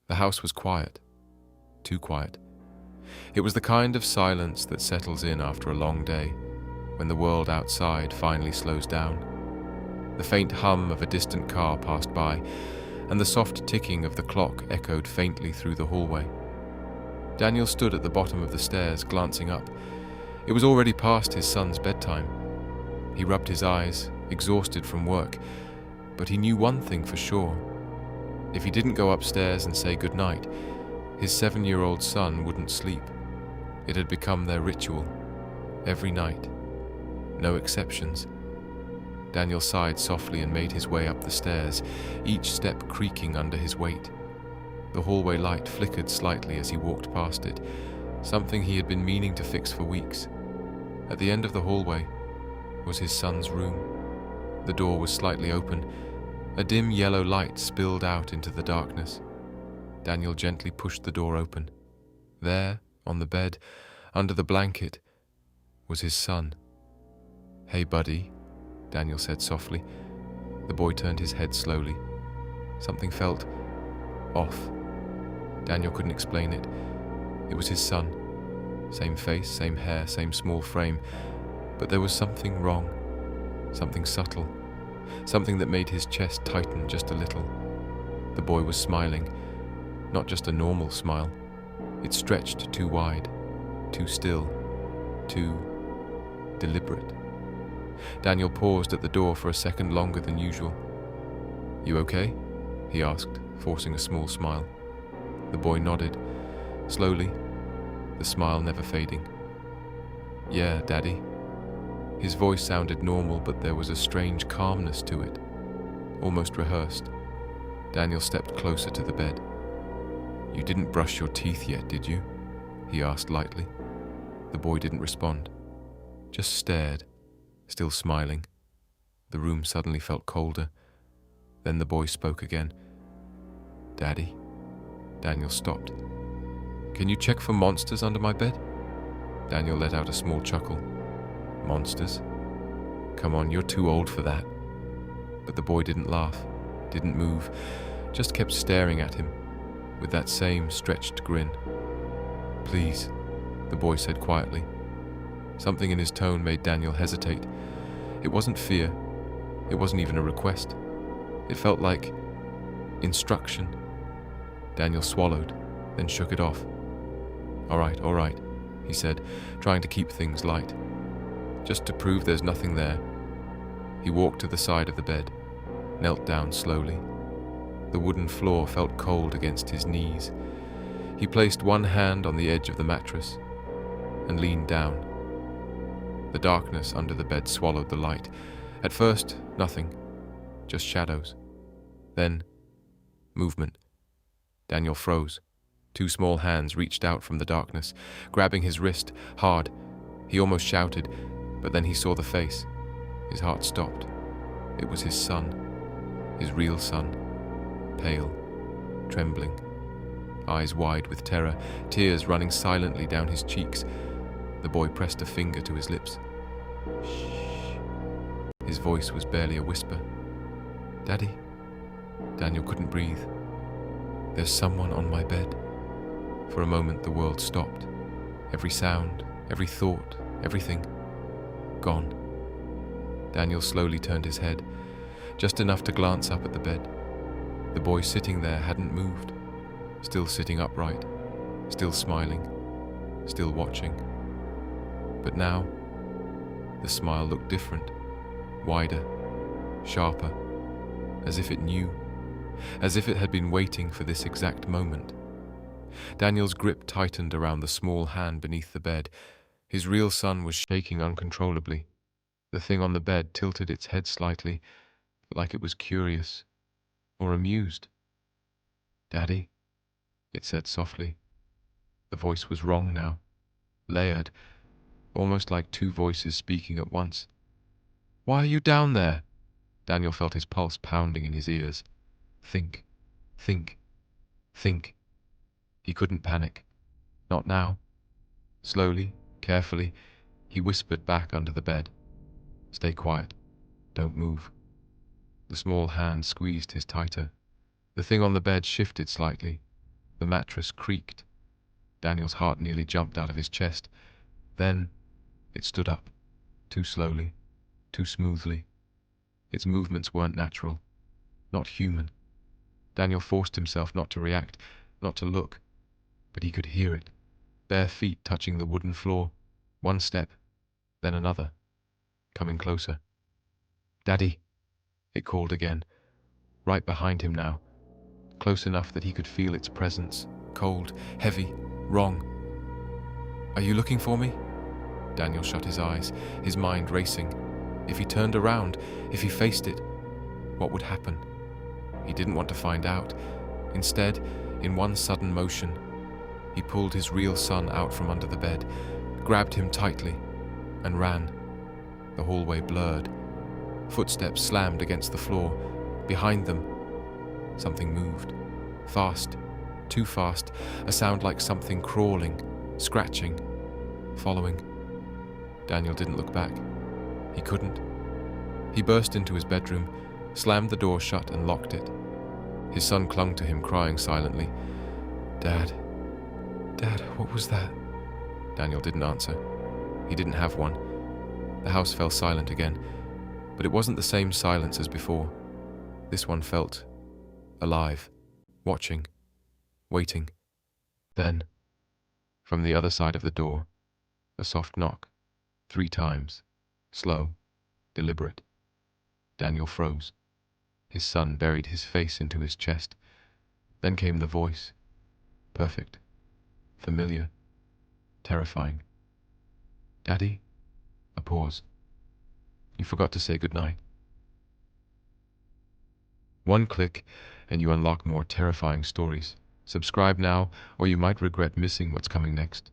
The house was quiet, too quiet. It was the kind of silence that settles in after a long day, when the world outside finally slows down. The faint hum of a distant car passed by, and the soft ticking of the clock echoed faintly through the hallway. Daniel stood at the bottom of the stairs, glancing up. It was already past his son's bedtime. He rubbed his eyes, exhausted from work, but he knew one thing for sure. If he didn't go upstairs and say goodnight, his 7-year-old son wouldn't sleep. It had become their ritual, every night. No exceptions. Daniel sighed softly and made his way up the stairs, each step creaking under his weight. The hallway light flickered slightly as he walked past it, something he had been meaning to fix for weeks. At the end of the hallway was his son's room. The door was slightly open. A dim yellow light spilled out into the darkness. Daniel gently pushed the door open. There, on the bed, under the blanket, was his son. "Hey, buddy," Daniel said softly. The boy turned his head slowly. Something felt off. Daniel couldn't explain it. It was his son. Same face, same hair, same small frame. But there was something wrong. Something subtle. Something that made his chest tighten just a little. The boy was smiling. Not just a normal smile. It stretched too wide, too still, too deliberate. Daniel paused at the door for a second longer than usual. "You okay?" he asked, forcing a small smile. The boy nodded, slowly, the smile never fading. "Yeah, Daddy." His voice sounded normal, but there was a strange calmness to it, almost rehearsed. Daniel stepped closer to the bed. "You didn't brush your teeth yet, did you?" he asked lightly. The boy didn't respond, just stared, still smiling. The room suddenly felt colder. Then the boy spoke again. "Daddy?" Daniel stopped. "Can you check for monsters under my bed?" Daniel let out a small chuckle. "Monsters? Come on, you're too old for that." But the boy didn't laugh, didn't move, just kept staring at him, with that same stretched grin. "Please," the boy said quietly. Something in his tone made Daniel hesitate. It wasn't fear. It wasn't even a request. It felt like instruction. Daniel swallowed, then shook it off. All right, he said, trying to keep things light. "Just to prove there's nothing there." He walked to the side of the bed, knelt down slowly. The wooden floor felt cold against his knees. He placed one hand on the edge of the mattress and leaned down. The darkness under the bed swallowed the light. At first, nothing, just shadows. Then, movement. Daniel froze. Two small hands reached out from the darkness, grabbing his wrist hard. He almost shouted, but then he saw the face. His heart stopped. It was his son, his real son, pale, trembling, eyes wide with terror, tears running silently down his cheeks. The boy pressed a finger to his lips. "Shh." His voice was barely a whisper. "Daddy?" Daniel couldn't breathe. "There's someone on my bed." For a moment the world stopped. Every sound, every thought, everything gone. Daniel slowly turned his head, just enough to glance up at the bed. The boy sitting there hadn't moved, still sitting upright, still smiling, still watching. But now, the smile looked different, wider, sharper, as if it knew, as if it had been waiting for this exact moment. Daniel's grip tightened around the small hand beneath the bed. His real son was shaking uncontrollably. The thing on the bed tilted its head slightly, like it was curious or amused. "Daddy," it said softly. The voice was wrong now, layered, almost like two voices speaking at once. "Why are you down there?" Daniel felt his pulse pounding in his ears. Think, think, think. He couldn't panic. Not now. Slowly, carefully, he whispered back under the bed. "Stay quiet. Don't move." The small hand squeezed his tighter. The thing on the bed shifted slightly, The mattress creaked. Daniel's heart nearly jumped out of his chest. Then it stood up, too slowly, too smoothly. Its movements weren't natural, not human. Daniel forced himself not to react, not to look, but he could hear it. Bare feet touching the wooden floor. One step, then another, coming closer. "Daddy," it called again, right behind him now, close enough that he could feel its presence, cold, heavy, wrong. "Are you looking for me?" Daniel shut his eyes, his mind racing. If he turned around, if he faced it, what would happen? He didn't want to find out. Instead, in one sudden motion, he pulled his real son out from under the bed, grabbed him tightly, and ran. The hallway blurred. Footsteps slammed against the floor. Behind them, something moved. Fast, too fast, a sound like something crawling, scratching, following. Daniel didn't look back. He couldn't. He burst into his bedroom, slammed the door shut and locked it. His son clung to him, crying silently. Dad, what was that?" Daniel didn't answer. He didn't have one. The house fell silent again, but it wasn't the same silence as before. This one felt alive, watching, waiting. Then, from the other side of the door, a soft knock, 3 times, slow, deliberate. Daniel froze. His son buried his face into his chest. Then came the voice. Perfect. Familiar. Terrifying. "Daddy?" A pause. "You forgot to say goodnight." One click, and you unlock more terrifying stories. Subscribe now, or you might regret missing what's coming next.